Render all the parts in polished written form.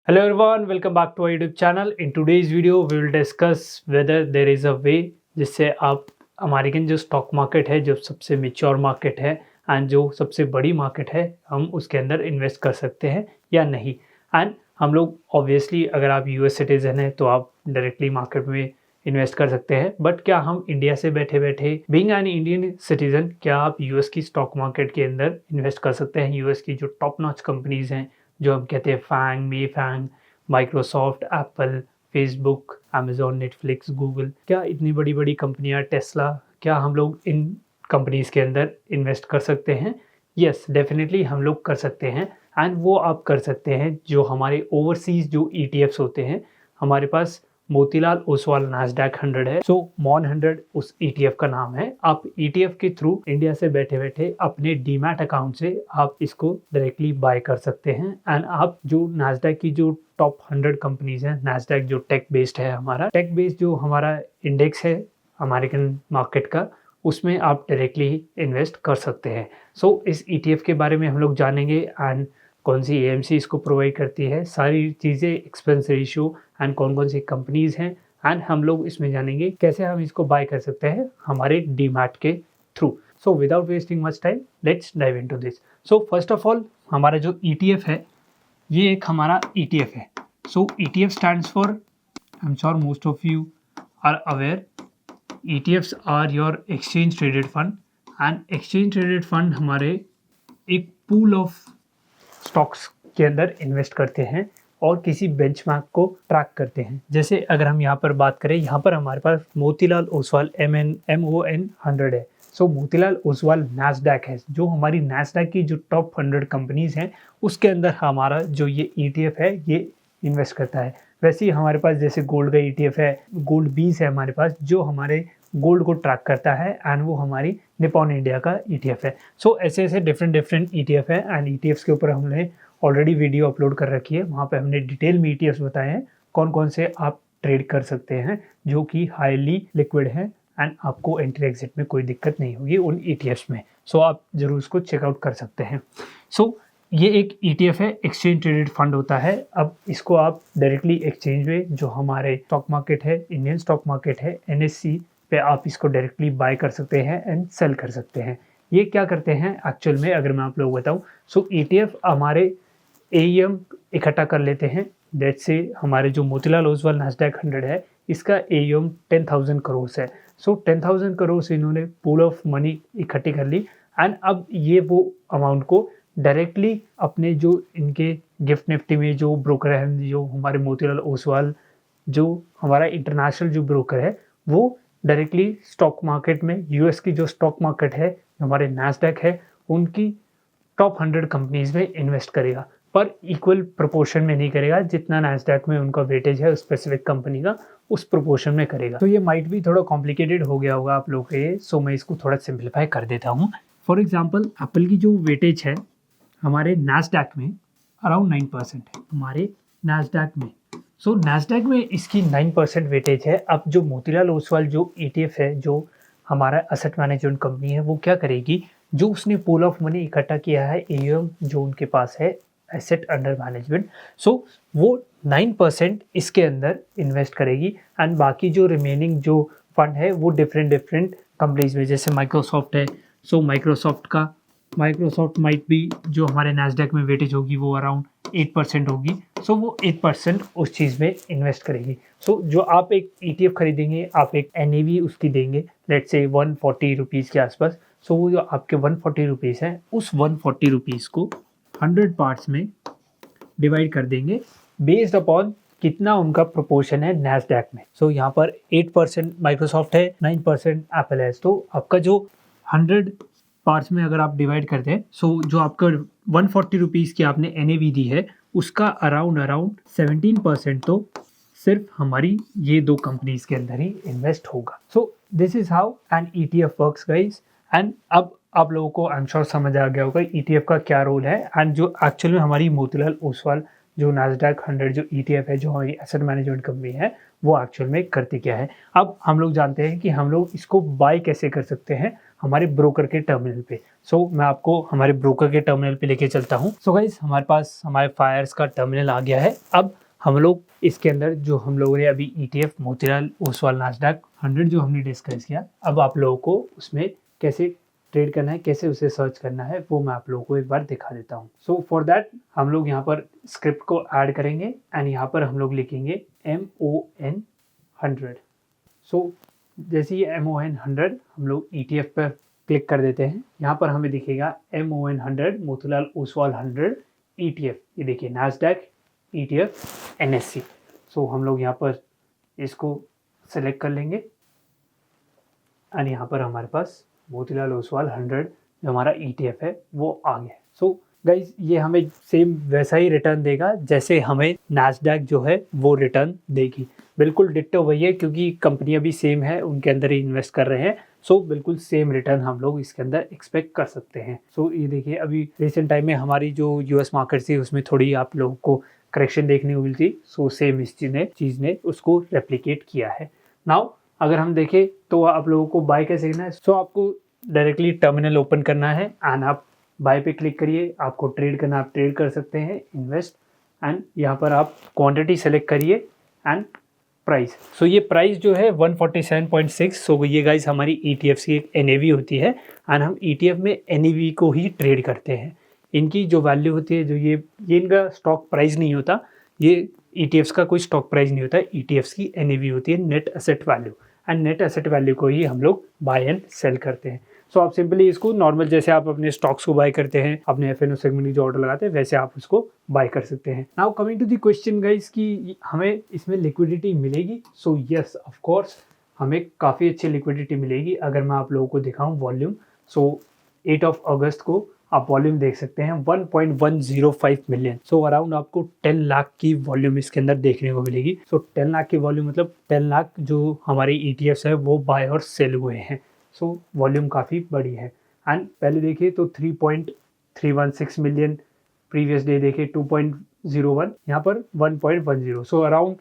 Hello everyone, welcome back to our YouTube channel. In today's video, we will discuss whether there is a way जिससे आप American जो stock market है, जो सबसे mature market है and जो सबसे बड़ी मार्केट है, हम उसके अंदर इन्वेस्ट कर सकते हैं या नहीं। एंड हम लोग ऑब्वियसली अगर आप यूएस सिटीज़न हैं तो आप डायरेक्टली मार्केट में इन्वेस्ट कर सकते हैं, बट क्या हम इंडिया से बैठे बैठे बीइंग एन इंडियन सिटीज़न क्या आप यूएस की स्टॉक मार्केट के अंदर इन्वेस्ट कर सकते हैं? यूएस की जो टॉप नॉच कंपनीज हैं, जो हम कहते हैं फैंग, मे FANG, Microsoft, Apple, Facebook, Amazon, Netflix, Google, क्या इतनी बड़ी बड़ी कंपनियां, टेस्ला, क्या हम लोग इन कंपनीज के अंदर इन्वेस्ट कर सकते हैं? यस, डेफिनेटली हम लोग कर सकते हैं। एंड वो आप कर सकते हैं जो हमारे ओवरसीज जो ईटीएफ्स होते हैं। हमारे पास मोतीलाल ओसवाल नास्डैक 100 है, सो मॉन 100 उस ईटीएफ का नाम है। आप ईटीएफ के थ्रू इंडिया से बैठे बैठे अपने डीमैट अकाउंट से आप इसको डायरेक्टली बाय कर सकते हैं। एंड आप जो नास्डैक की जो टॉप 100 कंपनीज हैं, नास्डैक जो टेक बेस्ड है, हमारा टेक बेस्ड जो हमारा इंडेक्स है अमेरिकन मार्केट का, उसमें आप डायरेक्टली इन्वेस्ट कर सकते हैं। सो इस ईटीएफ के बारे में हम लोग जानेंगे एंड कौन सी एएमसी इसको प्रोवाइड करती है, सारी चीज़ें, एक्सपेंस रेशियो एंड कौन कौन सी कंपनीज हैं। एंड हम लोग इसमें जानेंगे कैसे हम इसको बाय कर सकते हैं हमारे डीमैट के थ्रू। So without wasting much time, let's dive into this. So first of all, हमारा जो ईटीएफ है, ये एक हमारा ईटीएफ है। So ETF stands for, I am sure most of you are aware, ETFs are your exchange traded fund. And exchange traded fund हमारे एक pool of stocks के अंदर इन्वेस्ट करते हैं और किसी बेंचमार्क को ट्रैक करते हैं। जैसे अगर हम यहाँ पर बात करें, यहाँ पर हमारे पास मोतीलाल ओसवाल MON 100 है। सो मोतीलाल ओसवाल नैस्डैक है, जो हमारी नैस्डैक की जो टॉप 100 कंपनीज हैं उसके अंदर हमारा जो ये ईटीएफ है ये इन्वेस्ट करता है। वैसे ही हमारे पास जैसे गोल्ड का ईटीएफ है, गोल्ड 20 है हमारे पास, जो हमारे गोल्ड को ट्रैक करता है एंड वो हमारी निपॉन इंडिया का ईटीएफ है। सो ऐसे ऐसे डिफरेंट ईटीएफ है एंड ईटीएफ्स के ऊपर हमने ऑलरेडी वीडियो अपलोड कर रखी है। वहाँ पे हमने डिटेल में ईटीएफ्स बताए हैं कौन कौन से आप ट्रेड कर सकते हैं, जो कि हाईली लिक्विड है एंड आपको एंट्री एग्जिट में कोई दिक्कत नहीं होगी उन ईटीएफ्स में। सो आप जरूर उसको चेकआउट कर सकते हैं। सो ये एक ईटीएफ है, एक्सचेंज ट्रेडेड फंड होता है। अब इसको आप डायरेक्टली एक्सचेंज में, जो हमारे स्टॉक मार्केट है, इंडियन स्टॉक मार्केट है, NSE पे आप इसको डायरेक्टली बाय कर सकते हैं एंड सेल कर सकते हैं। ये क्या करते हैं एक्चुअल में, अगर मैं आप लोग बताऊं, सो ईटीएफ हमारे AUM इकट्ठा कर लेते हैं। डेट से हमारे जो मोतीलाल ओसवाल नास्डैक 100 है, इसका AUM 10,000 करोड़ है। सो 10,000 करोड़ से इन्होंने पूल ऑफ मनी इकट्ठी कर ली एंड अब ये वो अमाउंट को डायरेक्टली अपने जो इनके गिफ्ट निफ्टी में जो ब्रोकर है, जो हमारे मोतीलाल ओसवाल जो हमारा इंटरनेशनल जो ब्रोकर है, वो डायरेक्टली स्टॉक मार्केट में, यूएस की जो स्टॉक मार्केट है, हमारे नैस्डैक है, उनकी टॉप 100 कंपनीज में इन्वेस्ट करेगा, पर इक्वल प्रोपोर्शन में नहीं करेगा। जितना नैस्डैक में उनका वेटेज है स्पेसिफिक कंपनी का, उस प्रोपोर्शन में करेगा। तो ये माइट भी थोड़ा कॉम्प्लिकेटेड हो गया होगा आप लोगों के लिए, सो मैं इसको थोड़ा सिंप्लीफाई कर देता हूँ। फॉर एग्जाम्पल, एप्पल की जो वेटेज है हमारे नैस्डैक में अराउंड 9% है, हमारे नैस्डैक में। सो नैस्डैक में इसकी 9% वेटेज है। अब जो मोतीलाल ओसवाल जो ईटीएफ है, जो हमारा असेट मैनेजमेंट कंपनी है, वो क्या करेगी, जो उसने पूल ऑफ मनी इकट्ठा किया है, AUM जो उनके पास है, एसेट अंडर मैनेजमेंट, सो वो 9% इसके अंदर इन्वेस्ट करेगी एंड बाकी जो रिमेनिंग जो फंड है वो डिफरेंट कंपनीज में, जैसे माइक्रोसॉफ्ट है, सो माइक्रोसॉफ्ट माइट भी जो हमारे नैस्डैक में वेटेज होगी वो अराउंड 8% होगी। सो वो 8% उस चीज़ में इन्वेस्ट करेगी। सो जो आप एक ETF खरीदेंगे, आप एक NAV उसकी देंगे, लेट्स से 140 रुपीज़ के आसपास। सो वो जो आपके 140 रुपीज़ हैं, उस 140 रुपीज़ को 100 पार्ट्स में डिवाइड कर देंगे बेस्ड अपॉन कितना उनका प्रोपोर्शन है नैस्डैक में। सो यहाँ पर 8% माइक्रोसॉफ्ट है, 9% एप्पल है। तो आपका जो 100 पार्ट्स में अगर आप डिवाइड करते हैं, सो जो आपका 140 रुपीज़ की आपने NAV दी है, उसका अराउंड 17% तो सिर्फ हमारी ये दो कंपनीज के अंदर ही इन्वेस्ट होगा। So this is how an ETF works guys. And अब आप लोगों को आई एम श्योर समझ आ गया होगा ETF का क्या रोल है एंड जो एक्चुअल में हमारी मोतीलाल ओसवाल जो नास्डैक 100 जो ETF है, जो हमारी एसेट मैनेजमेंट कंपनी है, वो एक्चुअल में करती क्या है। अब हम लोग जानते हैं कि हम लोग इसको बाय कैसे कर सकते हैं हमारे ब्रोकर के टर्मिनल पे। मैं आपको हमारे ब्रोकर के टर्मिनल पे लेके चलता हूँ। गाइस, हमारे पास हमारे फायर्स का टर्मिनल आ गया है। अब हम लोग इसके अंदर जो हम लोगों ने अभी ETF मोतीलाल ओसवाल नास्डैक 100 जो हमने डिस्कस किया, अब आप लोगों को उसमें कैसे ट्रेड करना है, कैसे उसे सर्च करना है, वो मैं आप लोगों को एक बार दिखा देता हूँ। फॉर दैट हम लोग यहाँ पर स्क्रिप्ट को ऐड करेंगे एंड यहाँ पर हम लोग लिखेंगे MON 100। जैसे ये MON 100 हम लोग ETF पर क्लिक कर देते हैं, यहाँ पर हमें दिखेगा MON 100 मोतीलाल ओसवाल 100 ETF। ये देखिए नास्डैक ETF NSE। हम लोग यहाँ पर इसको सेलेक्ट कर लेंगे एंड यहाँ पर हमारे पास मोतीलाल ओसवाल 100 जो हमारा ETF है वो आ गया। गाइज, ये हमें सेम वैसा ही रिटर्न देगा जैसे हमें नास्डैक जो है वो रिटर्न देगी। बिल्कुल डिट्टो वही है, क्योंकि कंपनियां भी सेम है, उनके अंदर ही इन्वेस्ट कर रहे हैं। बिल्कुल सेम रिटर्न हम लोग इसके अंदर एक्सपेक्ट कर सकते हैं। ये देखिए, अभी रिसेंट टाइम में हमारी जो US मार्केट थी उसमें थोड़ी आप लोगों को करेक्शन देखने को मिली थी। सेम इस चीज़ ने उसको रेप्लिकेट किया है। नाउ अगर हम देखें तो आप लोगों को बाय कैसे करना है। आपको डायरेक्टली टर्मिनल ओपन करना है एंड आप बाय पे क्लिक करिए। आपको ट्रेड करना, आप ट्रेड कर सकते हैं, इन्वेस्ट, एंड यहाँ पर आप क्वांटिटी सेलेक्ट करिए एंड प्राइस। ये प्राइस जो है 147.6। ये गाइस हमारी ETFs की एक NAV होती है एंड हम ETF में NAV को ही ट्रेड करते हैं। इनकी जो वैल्यू होती है, जो ये इनका स्टॉक प्राइस नहीं होता, ये ETFs का कोई स्टॉक प्राइस नहीं होता। ETFs की NAV होती है net asset value, and net asset value को ही हम लोग बाय एंड सेल करते हैं। आप सिंपली इसको नॉर्मल जैसे आप अपने स्टॉक्स को बाय करते हैं, अपने FNO सेगमेंट की जो ऑर्डर लगाते हैं, वैसे आप उसको बाय कर सकते हैं। Now coming to the question guys कि हमें इसमें लिक्विडिटी मिलेगी। यस, ऑफ कोर्स हमें काफ़ी अच्छी लिक्विडिटी मिलेगी। अगर मैं आप लोगों को दिखाऊं वॉल्यूम, 8 अगस्त को आप वॉल्यूम देख सकते हैं 1.105 मिलियन। अराउंड आपको 10 लाख की वॉल्यूम इसके अंदर देखने को मिलेगी। 10 लाख की वॉल्यूम मतलब 10 लाख जो हमारी ETFs है वो बाय और सेल हुए हैं। वॉल्यूम काफ़ी बड़ी है। एंड पहले देखिए तो 3.316 मिलियन, प्रीवियस डे देखिए 2.01, यहाँ पर 1.10। अराउंड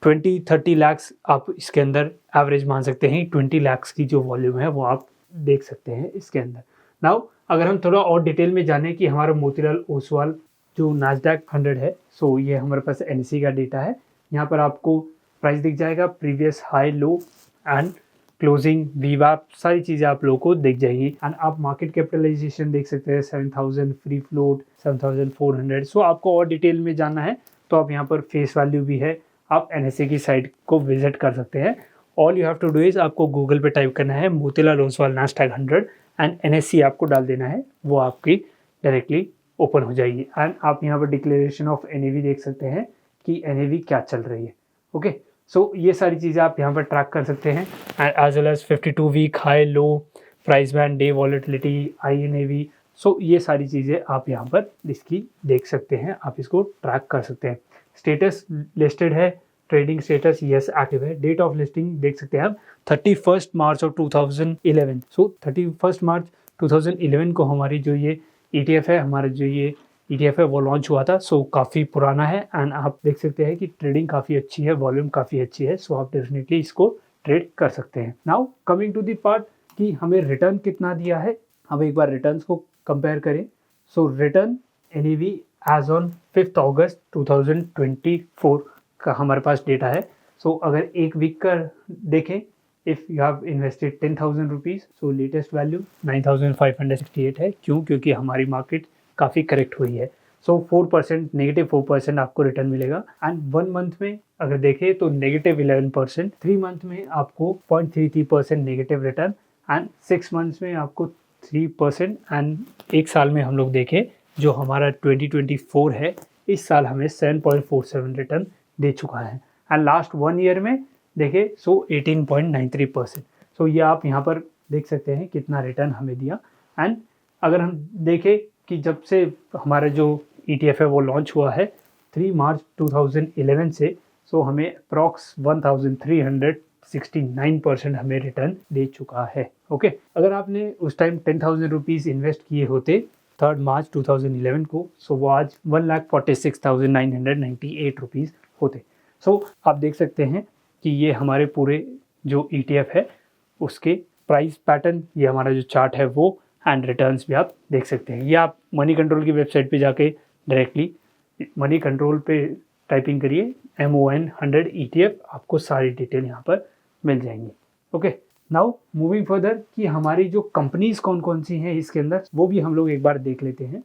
20-30 लाख्स आप इसके अंदर एवरेज मान सकते हैं। 20 लाख्स की जो वॉल्यूम है वो आप देख सकते हैं इसके अंदर। नाउ अगर हम थोड़ा और डिटेल में जाने कि हमारा मोतीलाल ओसवाल जो नास्डैक 100 है, ये हमारे पास NSE का डेटा है। यहाँ पर आपको प्राइस दिख जाएगा, previous high, low and closing, वीवैप, सारी चीज़ें आप लोगों को दिख जाएगी। एंड आप मार्केट कैपिटलाइजेशन देख सकते हैं 7000, फ्री फ्लोट 7400। आपको और डिटेल में जानना है तो आप यहाँ पर फेस वैल्यू भी है, आप NSE की साइट को विजिट कर सकते हैं। All you have to do is आपको गूगल पे टाइप करना है Motilal Oswal Nasdaq 100 and NSE आपको डाल देना है, वो आपकी डायरेक्टली ओपन हो जाएगी। एंड आप यहाँ पर डिक्लेरेशन ऑफ NAV देख सकते हैं कि NAV क्या चल रही है। ओके, ये सारी चीज़ें आप यहाँ पर ट्रैक कर सकते हैं। And as well as 52 week high, low, price band, day volatility, INAV, ये सारी चीज़ें आप यहाँ पर इसकी देख सकते हैं, आप इसको ट्रैक कर सकते हैं। स्टेटस लिस्टेड है, ट्रेडिंग स्टेटस यस एक्टिव है। डेट ऑफ लिस्टिंग देख सकते हैं आप 31 मार्च ऑफ 2011। 31 मार्च 2011 को हमारी जो ये ETF है, हमारा जो ये ETF है वो लॉन्च हुआ था। काफ़ी पुराना है एंड आप देख सकते हैं कि ट्रेडिंग काफ़ी अच्छी है, वॉल्यूम काफ़ी अच्छी है। आप डेफिनेटली इसको ट्रेड कर सकते हैं। Now coming to the part कि हमें रिटर्न कितना दिया है, हम एक बार रिटर्न्स को कंपेयर करें। Return NAV as on 5 August 2024 का हमारे पास डेटा है। अगर एक वीक का देखें, if you have invested 10,000 rupees, latest value 9,568 है। क्योंकि हमारी मार्केट काफ़ी करेक्ट हुई है। 4%, -4% आपको रिटर्न मिलेगा। एंड 1 मंथ में अगर देखें तो -11%, 3 मंथ में आपको 0.33% नेगेटिव रिटर्न, एंड 6 मंथ्स में आपको 3%, एंड एक साल में हम लोग देखें जो हमारा 2024 है, इस साल हमें 7.47 रिटर्न दे चुका है। एंड लास्ट 1 ईयर में देखें 18.93%। ये आप यहाँ पर देख सकते हैं कितना रिटर्न हमें दिया। एंड अगर हम देखें कि जब से हमारा जो ETF है वो लॉन्च हुआ है 3 मार्च 2011 से, हमें अप्रॉक्स 1369% हमें रिटर्न दे चुका है। ओके, अगर आपने उस टाइम 10,000 रुपीज़ इन्वेस्ट किए होते 3 मार्च 2011 को, सो वो आज 1,46,998 रुपीज़ होते। सो आप देख सकते हैं कि ये हमारे पूरे जो ETF है उसके प्राइस पैटर्न, ये हमारा जो चार्ट है वो, एंड रिटर्न्स भी आप देख सकते हैं। ये आप मनी कंट्रोल की वेबसाइट पे जाके डायरेक्टली मनी कंट्रोल पे टाइपिंग करिए MON 100 ETF, आपको सारी डिटेल यहाँ पर मिल जाएंगी। ओके, नाउ मूविंग फर्दर कि हमारी जो कंपनीज कौन कौन सी हैं इसके अंदर, वो भी हम लोग एक बार देख लेते हैं।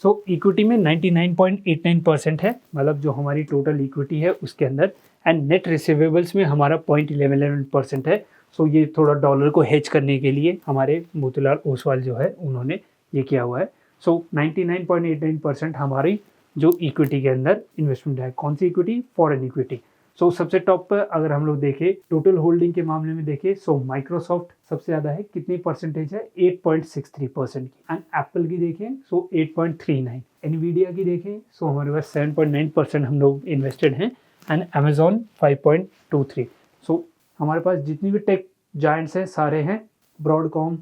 सो इक्विटी में 99.89% है, मतलब जो हमारी टोटल इक्विटी है उसके अंदर, एंड नेट रिसीवेबल्स में हमारा 0.11% है। सो ये थोड़ा डॉलर को हेज करने के लिए हमारे मोतीलाल ओसवाल जो है उन्होंने ये किया हुआ है। सो 99.89% हमारी जो इक्विटी के अंदर इन्वेस्टमेंट है। कौन सी इक्विटी? Foreign equity. सो सबसे टॉप पर अगर हम लोग देखें टोटल होल्डिंग के मामले में देखें, सो माइक्रोसॉफ्ट सबसे ज़्यादा है, कितनी परसेंटेज है? 8.63% की। एंड एप्पल की देखें सो 8.39, एनवीडिया की देखें सो हमारे पास 7.9% हम लोग इन्वेस्टेड हैं, एंड अमेजॉन 5.23। सो हमारे पास जितनी भी टेक जायंट्स हैं सारे हैं, ब्रॉडकॉम,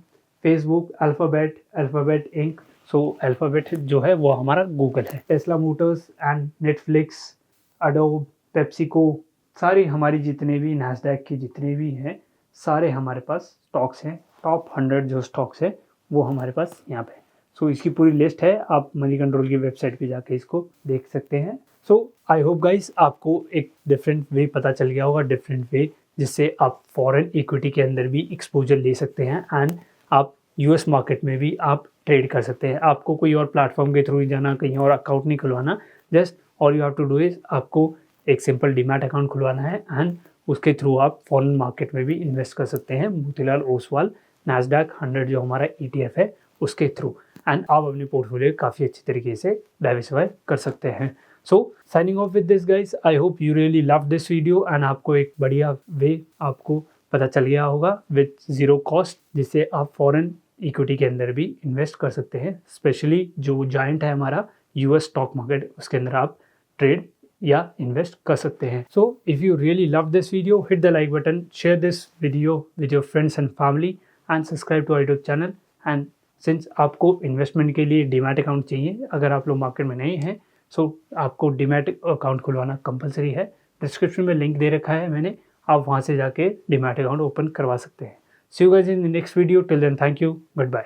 फेसबुक, अल्फ़ाबेट इंक। सो अल्फ़ाबेट जो है वो हमारा गूगल है, Tesla Motors and Netflix, Adobe, PepsiCo, सारी हमारी जितने भी नैस्डैक की जितने भी हैं सारे हमारे पास स्टॉक्स हैं। टॉप 100 जो स्टॉक्स है वो हमारे पास यहाँ पे। सो इसकी पूरी लिस्ट है, आप मनी कंट्रोल की वेबसाइट पे जाके इसको देख सकते हैं। सो आई होप गाइस आपको एक डिफरेंट वे पता चल गया होगा, डिफरेंट वे जिससे आप फॉरेन इक्विटी के अंदर भी एक्सपोजर ले सकते हैं, एंड आप US मार्केट में भी आप ट्रेड कर सकते हैं। आपको कोई और प्लेटफॉर्म के थ्रू ही जाना, कहीं और अकाउंट नहीं खुलवाना, just all you have to do is आपको एक सिंपल डीमैट अकाउंट खुलवाना है, एंड उसके थ्रू आप फॉरेन मार्केट में भी इन्वेस्ट कर सकते हैं मोतीलाल ओसवाल नैस्डैक 100 जो हमारा ETF है उसके थ्रू, एंड आप अपने पोर्टफोलियो काफ़ी अच्छी तरीके से डाइवर्सिफाई कर सकते हैं। So signing off with this guys, I hope you really love this video, and आपको एक बढ़िया वे आपको पता चल गया होगा विद ज़ीरो कॉस्ट, जिससे आप फॉरेन इक्विटी के अंदर भी इन्वेस्ट कर सकते हैं। स्पेशली जो जायंट है हमारा US स्टॉक मार्केट, उसके अंदर आप ट्रेड या इन्वेस्ट कर सकते हैं। So if you really love this video, hit the like button, share this video with your friends and family, and subscribe to YouTube channel. And since आपको investment के लिए डीमैट अकाउंट चाहिए, अगर आप लोग मार्केट में नहीं हैं, सो आपको डीमैट अकाउंट खुलवाना कंपलसरी है। डिस्क्रिप्शन में लिंक दे रखा है मैंने, आप वहाँ से जाके डीमैट अकाउंट ओपन करवा सकते हैं। See you guys in the next video, till then thank you, good bye.